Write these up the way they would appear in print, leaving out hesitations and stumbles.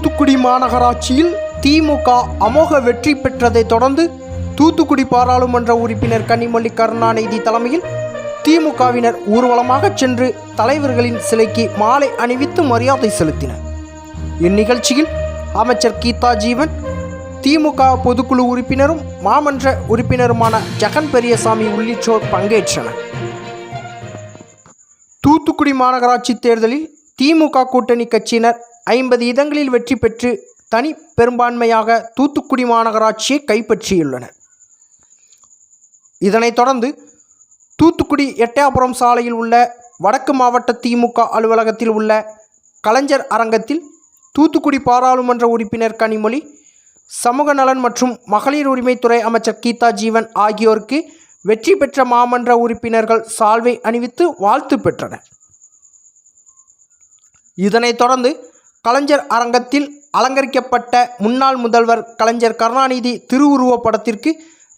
தூத்துக்குடி மாநகராட்சியில் திமுக அமோக வெற்றி பெற்றதைத் தொடர்ந்து தூத்துக்குடி பாராளுமன்ற உறுப்பினர் கனிமொழி கருணாநிதி தலைமையில் திமுகவினர் ஊர்வலமாக சென்று தலைவர்களின் சிலைக்கு மாலை அணிவித்து மரியாதை செலுத்தினர். இந்நிகழ்ச்சியில் அமைச்சர் கீதா ஜீவன், திமுக பொதுக்குழு உறுப்பினரும் மாமன்ற உறுப்பினருமான ஜெகன் பெரியசாமி உள்ளிட்டோர் பங்கேற்றனர். தூத்துக்குடி மாநகராட்சி தேர்தலில் திமுக கூட்டணி கட்சியினர் 50 இடங்களில் வெற்றி பெற்று தனி பெரும்பான்மையாக தூத்துக்குடி மாநகராட்சியை கைப்பற்றியுள்ளனர். இதனைத் தொடர்ந்து தூத்துக்குடி எட்டயபுரம் சாலையில் உள்ள வடக்கு மாவட்ட திமுக அலுவலகத்தில் உள்ள கலைஞர் அரங்கத்தில் தூத்துக்குடி பாராளுமன்ற உறுப்பினர் கனிமொழி, சமூக நலன் மற்றும் மகளிர் உரிமைத்துறை அமைச்சர் கீதா ஜீவன் ஆகியோருக்கு வெற்றி பெற்ற மாமன்ற உறுப்பினர்கள் சால்வை அணிவித்து வாழ்த்து பெற்றனர். இதனைத் தொடர்ந்து கலைஞர் அரங்கத்தில் அலங்கரிக்கப்பட்ட முன்னாள் முதல்வர் கலைஞர் கருணாநிதி திருவுருவப் படத்திற்கு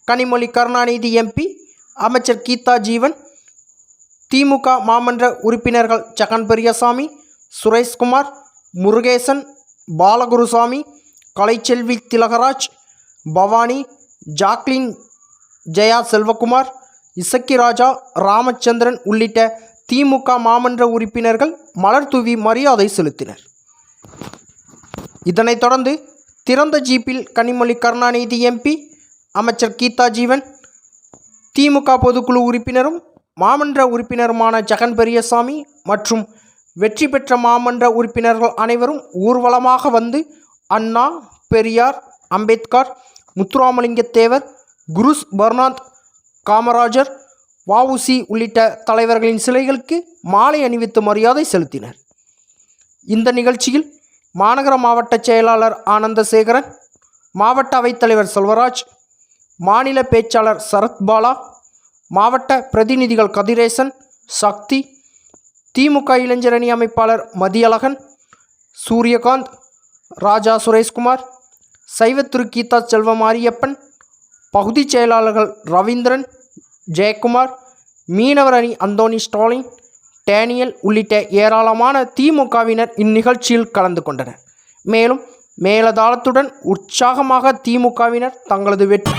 கனிமொழி கருணாநிதி எம்பி, அமைச்சர் கீதா ஜீவன், திமுக மாமன்ற உறுப்பினர்கள் ஜெகன் பெரியசாமி, சுரேஷ்குமார், முருகேசன், பாலகுருசாமி, கலைச்செல்வி திலகராஜ், பவானி, ஜாக்லின், ஜெயா செல்வகுமார், இசக்கி ராஜா, ராமச்சந்திரன் உள்ளிட்ட திமுக மாமன்ற உறுப்பினர்கள் மலர் தூவி மரியாதை செலுத்தினர். இதனைத் தொடர்ந்து திறந்த ஜீப்பில் கனிமொழி கருணாநிதி எம்பி, அமைச்சர் கீதா ஜீவன், திமுக பொதுக்குழு உறுப்பினரும் மாமன்ற உறுப்பினருமான ஜெகன் பெரியசாமி மற்றும் வெற்றி பெற்ற மாமன்ற உறுப்பினர்கள் அனைவரும் ஊர்வலமாக வந்து அண்ணா, பெரியார், அம்பேத்கர், முத்துராமலிங்க தேவர், குருஸ் பர்னாத், காமராஜர், வஉசி உள்ளிட்ட தலைவர்களின் சிலைகளுக்கு மாலை அணிவித்து மரியாதை செலுத்தினர். இந்த நிகழ்ச்சியில் மாநகர மாவட்ட செயலாளர் ஆனந்தசேகரன், மாவட்ட அவைத்தலைவர் செல்வராஜ், மாநில பேச்சாளர் சரத்பாலா, மாவட்ட பிரதிநிதிகள் கதிரேசன், சக்தி, திமுக இளைஞரணி அமைப்பாளர் மதியழகன், சூரியகாந்த், ராஜா சுரேஷ்குமார், சைவத்திரு கீதா செல்வமாரியப்பன், பகுதி செயலாளர்கள் ரவீந்திரன், ஜெயக்குமார், மீனவர் அணி அந்தோனி ஸ்டாலின், டேனியல் உள்ளிட்ட ஏராளமான திமுகவினர் இந்நிகழ்ச்சியில் கலந்து கொண்டனர். மேலும் மேலதாளத்துடன் உற்சாகமாக திமுகவினர் தங்களது வெற்றி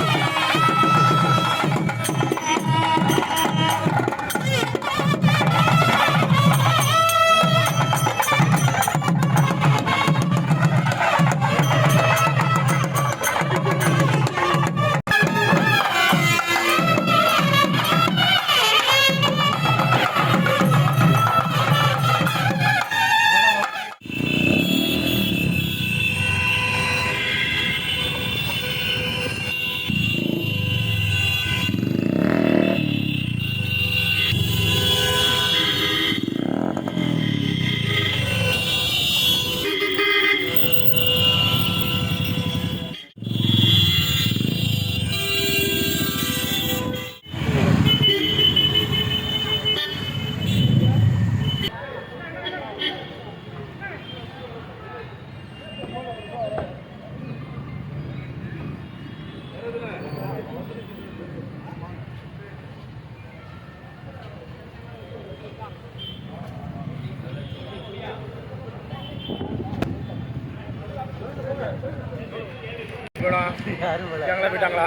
போயிட்டாங்களா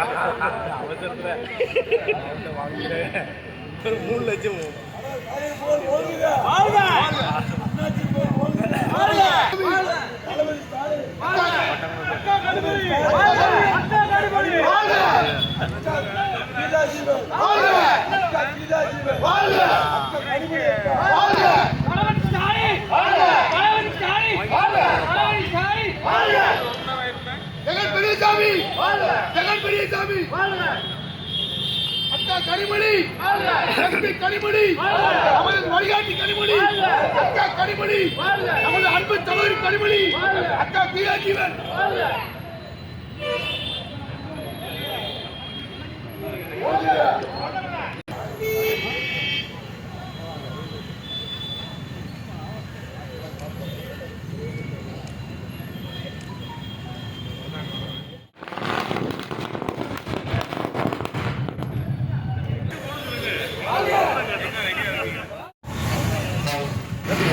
3 லட்சம் ஜெகன் பெரியசாமி அக்கா கனிமொழி, கனிமொழி, நமது வழிகாட்டி கனிமொழி, அக்கா கனிமொழி, நமது அன்பு சகோதரி கனிமொழி, அக்கா கீதா ஜீவன்.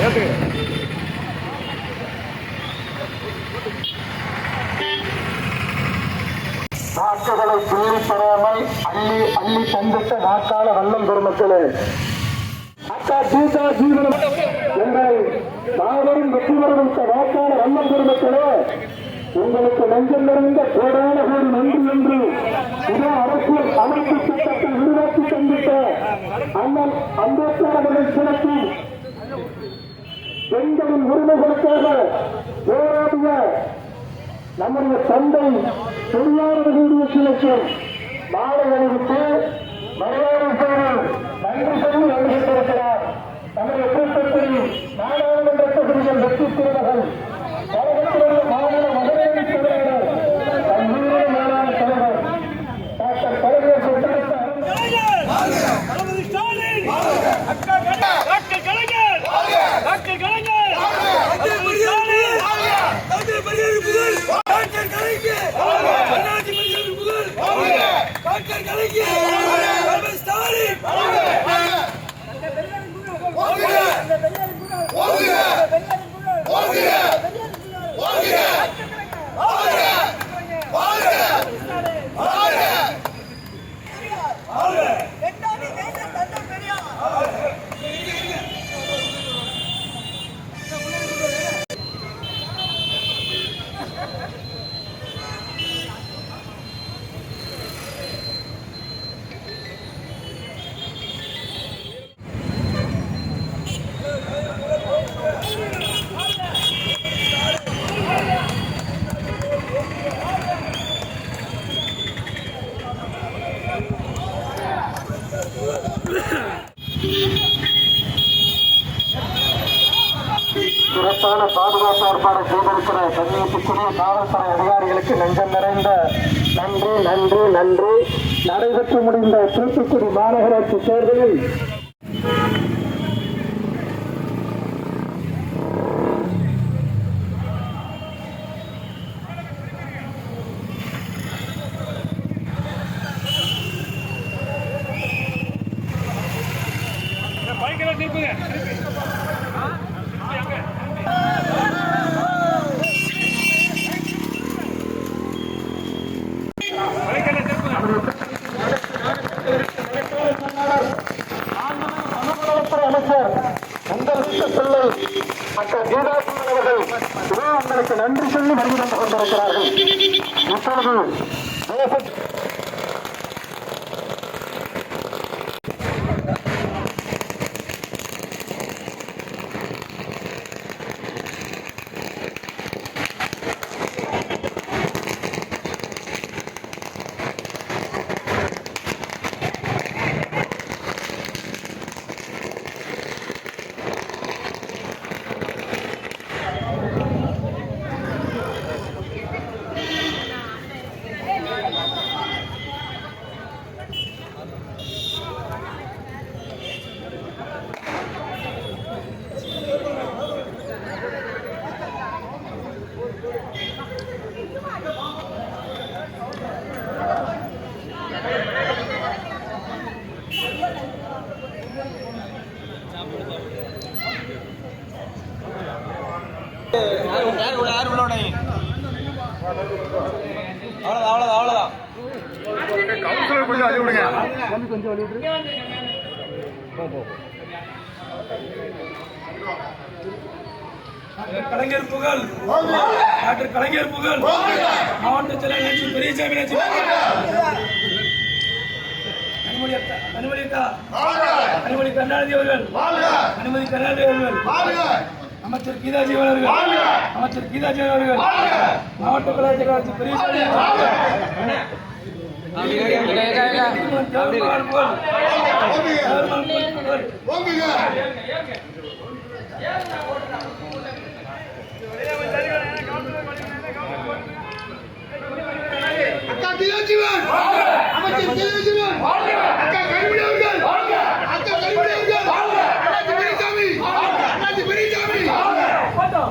ஏத்துங்க அள்ளி அள்ளி தந்திட்ட வாக்காள வல்லம் பெருமக்களே, அக்கா கீதா ஜீவனம் எங்களை மாபெரும் வெற்றி பெறவித்த வாக்காள வல்லம் பெருமக்களே, உங்களுக்கு நெஞ்சம் நிறைந்த கோடான கோடி நன்றி என்று இதே அரசியல் அமைப்பு திட்டத்தை உருவாக்கி தந்திட்ட அண்ணன் அம்பேத்கர் அவர்கள் சிறப்பு பெண்களின் உரிமைகளுக்காக போராடிய நம்முடைய தந்தை பெரியாரர்களுடைய சிலைக்கும் மாலை அணிவித்து மரியாதை செய்து நன்றி சொல்லி எழுதியிருக்கிறார். நம்முடைய கூட்டத்தில் நாடாளுமன்ற தொகுதிகள் வெற்றி பெறுவர்கள் கழகத்தினுடைய மாநில மகளிரணி தலைவர் கல்லூரி மேலாண் தலைவர் டாக்டர் கலைஞர் சிறப்பான பாதுகாப்பு ஏற்பாடு செய்திருக்கிற கண்ணியத்துக்குரிய காவல்துறை அதிகாரிகளுக்கு நெஞ்சம் நிறைந்த நன்றி நன்றி நன்றி. நடைபெற்று முடிந்த தூத்துக்குடி மாநகராட்சி தேர்தலில் அமைச்சர் உங்கள் வீட்டு பிள்ளை டாக்டர் கீதா அவர்கள் உங்களுக்கு நன்றி சொல்லி வருகை தந்து கொண்டிருக்கிறார்கள். இப்பொழுது அவ்வளவுதான் கவுன்சிலர் கொஞ்சம் அடி விடுங்க. கலைஞர் புகழ் டாக்டர் கலைஞர் புகழ் மாவட்ட செயலாளர் பெரியசாமி கனிமொழி கருணாநிதி அவர்கள் அனுமதி கருணாநிதி அவர்கள் அமைச்சர் கீதா ஜீவன் அவர்கள் அமைச்சர் கீதா ஜீவன் அவர்கள் மாவட்ட கலாச்சார பெரியசாமி அக்கா கீதா ஜீவன் அமைச்சர் கீதா ஜீவன் அக்கா கனிமொழி அவர்கள் அக்கா கனிமொழி அவர்கள் அண்ணாச்சி பெரியசாமி அண்ணாச்சி பெரியசாமி போட்டோ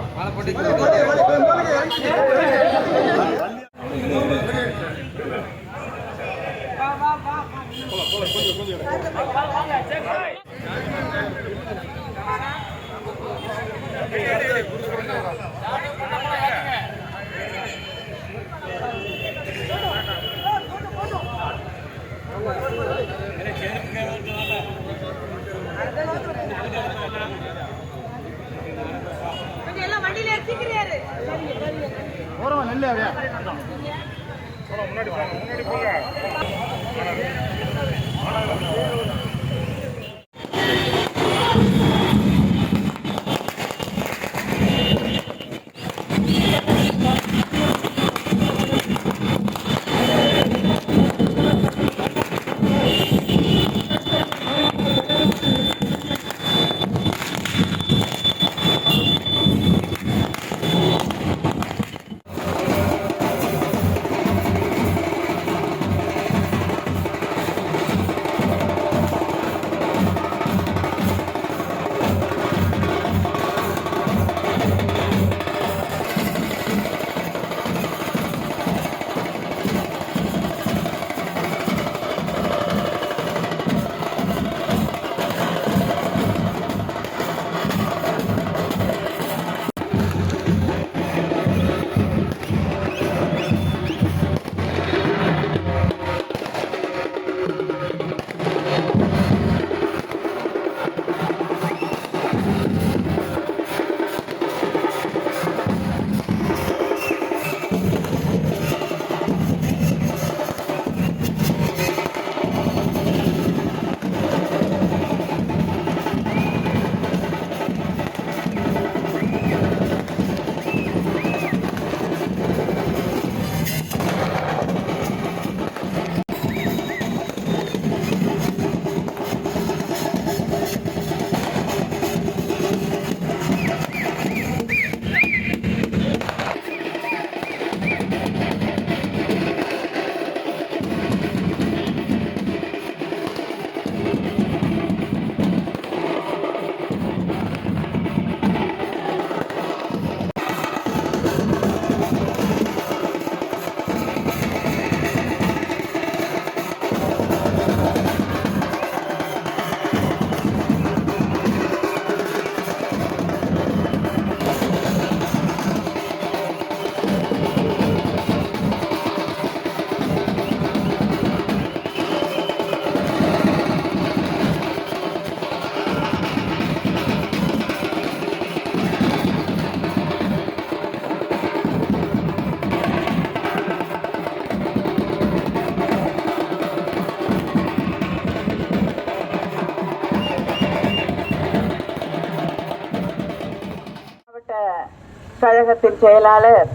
கழகத்தின் செயலாளர்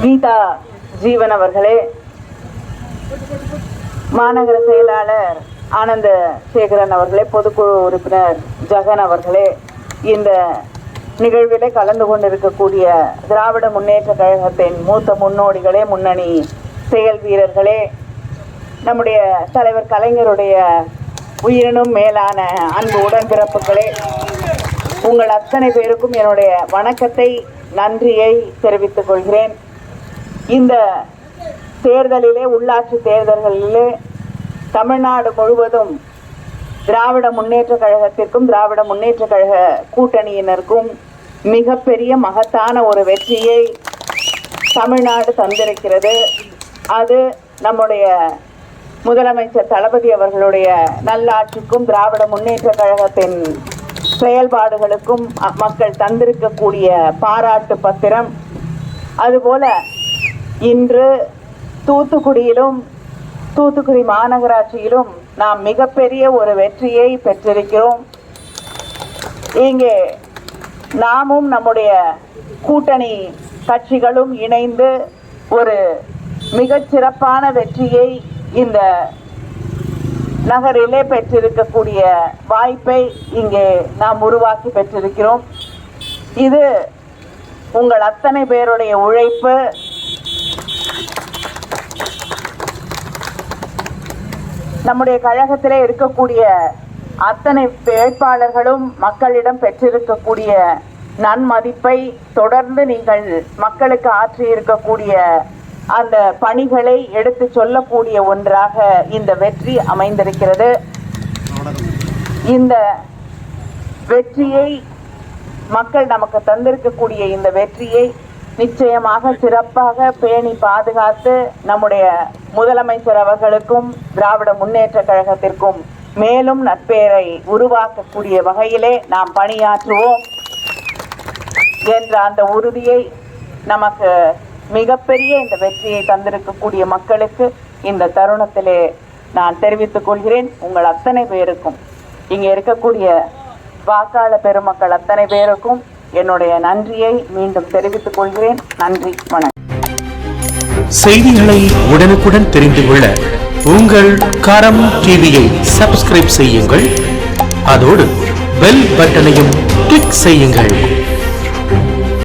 கீதா ஜீவன் அவர்களே, மாநகர செயலாளர் ஆனந்த சேகரன் அவர்களே, பொதுக்குழு உறுப்பினர் ஜெகன் அவர்களே, இந்த நிகழ்விலே கலந்து கொண்டிருக்கக்கூடிய திராவிட முன்னேற்ற கழகத்தின் மூத்த முன்னோடிகளே, முன்னணி செயல் வீரர்களே, நம்முடைய தலைவர் கலைஞருடைய உயிரினும் மேலான அன்பு உடன்பிறப்புகளே, உங்கள் அத்தனை பேருக்கும் என்னுடைய வணக்கத்தை, நன்றியை தெரிவித்துக் கொள்கிறேன். இந்த தேர்தலிலே, உள்ளாட்சி தேர்தல்களிலே தமிழ்நாடு முழுவதும் திராவிட முன்னேற்ற கழகத்திற்கும் திராவிட முன்னேற்ற கழக கூட்டணியினருக்கும் மிகப்பெரிய மகத்தான ஒரு வெற்றியை தமிழ்நாடு தந்திருக்கிறது. அது நம்முடைய முதலமைச்சர் தளபதி அவர்களுடைய நல்லாட்சிக்கும் திராவிட முன்னேற்ற கழகத்தின் செயல்பாடுகளுக்கும் மக்கள் தந்திருக்கக்கூடிய பாராட்டு பத்திரம். அதுபோல இன்று தூத்துக்குடியிலும் தூத்துக்குடி மாநகராட்சியிலும் நாம் மிகப்பெரிய ஒரு வெற்றியை பெற்றிருக்கிறோம். இங்கே நாமும் நம்முடைய கூட்டணி கட்சிகளும் இணைந்து ஒரு மிகச்சிறப்பான வெற்றியை இந்த நகரிலே பெற்றிருக்கக்கூடிய வாய்ப்பை இங்கே நாம் உருவாக்கி பெற்றிருக்கிறோம். இது உங்கள் அத்தனை பேருடைய உழைப்பு. நம்முடைய கழகத்திலே இருக்கக்கூடிய அத்தனை வேட்பாளர்களும் மக்களிடம் பெற்றிருக்கக்கூடிய நன்மதிப்பை தொடர்ந்து நீங்கள் மக்களுக்கு ஆற்றியிருக்கக்கூடிய அந்த பணிகளை எடுத்து சொல்லக்கூடிய ஒன்றாக இந்த வெற்றி அமைந்திருக்கிறது. இந்த வெற்றியை மக்கள் நமக்கு தந்திருக்கக்கூடிய இந்த வெற்றியை நிச்சயமாக சிறப்பாக பேணி பாதுகாத்து நம்முடைய முதலமைச்சர் அவர்களுக்கும் திராவிட முன்னேற்ற கழகத்திற்கும் மேலும் நற்பெயரை உருவாக்கக்கூடிய வகையிலே நாம் பணியாற்றுவோம் என்ற அந்த உறுதியை நமக்கு மிகப்பெரிய இந்த வெற்றியை தந்திருக்கக்கூடிய மக்களுக்கு இந்த தருணத்திலே நான் தெரிவித்துக் கொள்கிறேன். உங்கள் அத்தனை பேருக்கும், இங்கே இருக்கக்கூடிய வாக்காளர் பெருமக்கள் அத்தனை பேருக்கும் என்னுடைய நன்றியை மீண்டும் தெரிவித்துக் கொள்கிறேன். நன்றி, வணக்கம். செய்திகளை உடனுக்குடன் தெரிந்து கொள்ள உங்கள் கரம் டிவியை சப்ஸ்கிரைப் செய்யுங்கள். அதோடு பெல் பட்டனையும் கிளிக் செய்யுங்கள்.